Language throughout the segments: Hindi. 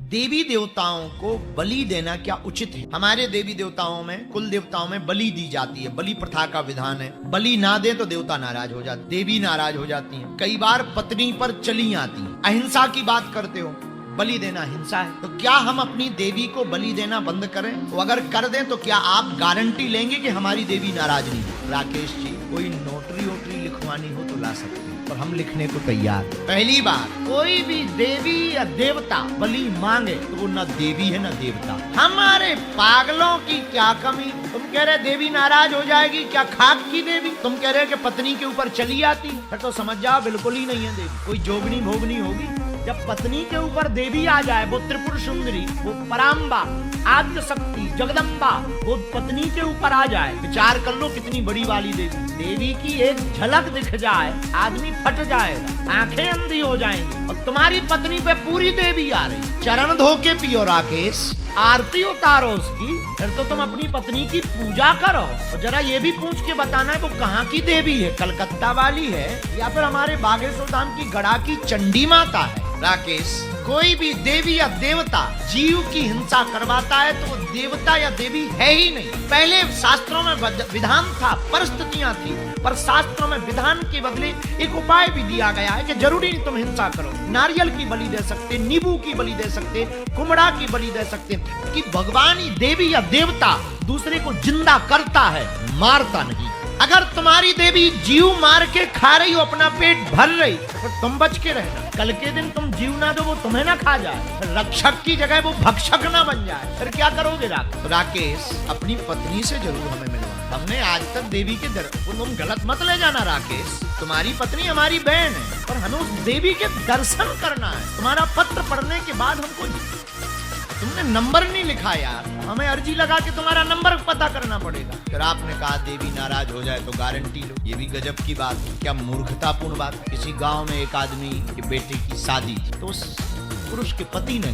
देवी देवताओं को बलि देना क्या उचित है? हमारे देवी देवताओं में, कुल देवताओं में बलि दी जाती है, बलि प्रथा का विधान है। बलि ना दे तो देवता नाराज हो जाते, देवी नाराज हो जाती हैं। कई बार पत्नी पर चली आती हैं। अहिंसा की बात करते हो, बलि देना हिंसा है, तो क्या हम अपनी देवी को बलि देना बंद करें? तो अगर कर दें तो क्या आप गारंटी लेंगे कि हमारी देवी नाराज नहीं है? राकेश जी, कोई नोटरी वोटरी लिखवानी हो तो ला सकते हैं, पर हम लिखने को तैयार। पहली बात, कोई भी देवी या देवता बलि मांगे तो वो न देवी है न देवता। हमारे पागलों की क्या कमी? तुम कह रहे देवी नाराज हो जाएगी, क्या खाक की देवी? तुम कह रहे कि पत्नी के ऊपर चली आती, फिर तो समझ जाओ बिल्कुल ही नहीं है देवी, कोई जोगनी भोगनी होगी। जब पत्नी के ऊपर देवी आ जाए, वो त्रिपुर सुंदरी, वो पराम्बा, आद्य शक्ति, जगदम्बा, वो पत्नी के ऊपर आ जाए, विचार कर लो कितनी बड़ी वाली देवी। देवी की एक झलक दिख जाए, आदमी फट जाएगा, आंखें अंधी हो जाएंगी। और तुम्हारी पत्नी पे पूरी देवी आ रही, चरण धो के पियो राकेश, आरती उतारो उसकी, फिर तो तुम अपनी पत्नी की पूजा करो। और जरा ये भी पूछ के बताना है वो कहाँ की देवी है, कलकत्ता वाली है या फिर हमारे बागेश्वर धाम की गड़ा की चंडी माता है? राकेश, कोई भी देवी या देवता जीव की हिंसा करवाता है तो वो देवता या देवी है ही नहीं। पहले शास्त्रों में विधान था, परिस्थितियां थी, पर शास्त्रों में विधान के बदले एक उपाय भी दिया गया है कि जरूरी नहीं तुम हिंसा करो। नारियल की बलि दे सकते, नींबू की बलि दे सकते, कुमड़ा की बलि दे सकते, कि भगवान ही देवी या देवता दूसरे को जिंदा करता है, मारता नहीं। अगर तुम्हारी देवी जीव मार के खा रही हो, अपना पेट भर रही, तो तुम बच के रहना। कल के दिन तुम जीव ना दो, वो तुम्हें ना खा जाए, रक्षक की जगह वो भक्षक ना बन जाए, फिर क्या करोगे? राकेश, अपनी पत्नी से जरूर हमें मिलवा। हमने आज तक देवी के दर, तुम गलत मत ले जाना राकेश, तुम्हारी पत्नी हमारी बहन है, पर हमें उस देवी के दर्शन करना है। तुम्हारा पत्र पढ़ने के बाद हमको, तुमने नंबर नहीं लिखा यार, हमें अर्जी लगा के तुम्हारा नंबर पता करना पड़ेगा। फिर आपने कहा देवी नाराज हो जाए तो गारंटी लो, ये भी गजब की बात, क्या मूर्खतापूर्ण बात। किसी गांव में एक आदमी के बेटे की शादी थी, तो उस पुरुष के पति ने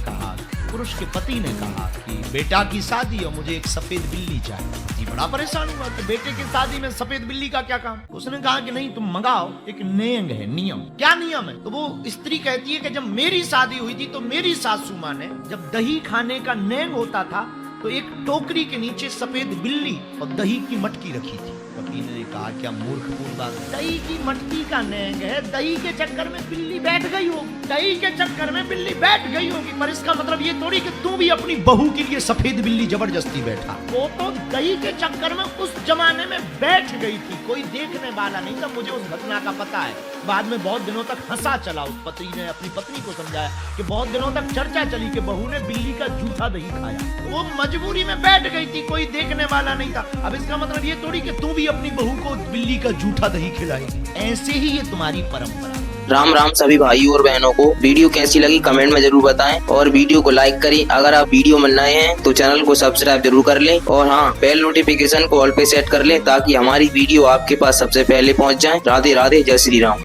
कहा कि बेटा की शादी और मुझे एक सफेद बिल्ली चाहिए। जी बड़ा परेशान हुआ कि बेटे की शादी में सफेद बिल्ली का क्या काम? उसने कहा कि नहीं, तुम मंगाओ, एक नियम है, नियम। क्या नियम है? तो वो स्त्री कहती है कि जब मेरी शादी हुई थी तो मेरी सासू माँ ने, जब दही खाने का नेम होता था तो एक टोकरी के नीचे सफेद बिल्ली और दही की मटकी रखी थी। वकील ने कहा क्या मूर्खपूर्ण बात, दही की मटकी का नेंग है, दही के चक्कर में बिल्ली बैठ गई होगी, दही के चक्कर में बिल्ली बैठ गई होगी, पर इसका मतलब ये थोड़ी कि तू भी अपनी बहू के लिए सफेद बिल्ली जबरदस्ती बैठा। वो तो दही के चक्कर में उस जमाने में बैठ गई थी, कोई देखने वाला नहीं था। मुझे उस घटना का पता है, बाद में बहुत दिनों तक हंसा चला। उस पति ने अपनी पत्नी को समझाया कि बहुत दिनों तक चर्चा चली कि बहू ने बिल्ली का जूठा दही खाया, वो मजबूरी में बैठ गई थी, कोई देखने वाला नहीं था। अब इसका मतलब ये थोड़ी कि तू भी अपनी बहू को बिल्ली का जूठा दही खिलाएगी। ऐसे ही ये तुम्हारी परंपरा। राम राम सभी भाई और बहनों को। वीडियो कैसी लगी कमेंट में जरूर बताएं और वीडियो को लाइक करें। अगर आप वीडियो में नए हैं तो चैनल को सब्सक्राइब जरूर कर लें और हाँ, बेल नोटिफिकेशन को ऑल पे सेट कर लें ताकि हमारी वीडियो आपके पास सबसे पहले पहुंच जाए। राधे राधे, जय श्री राम।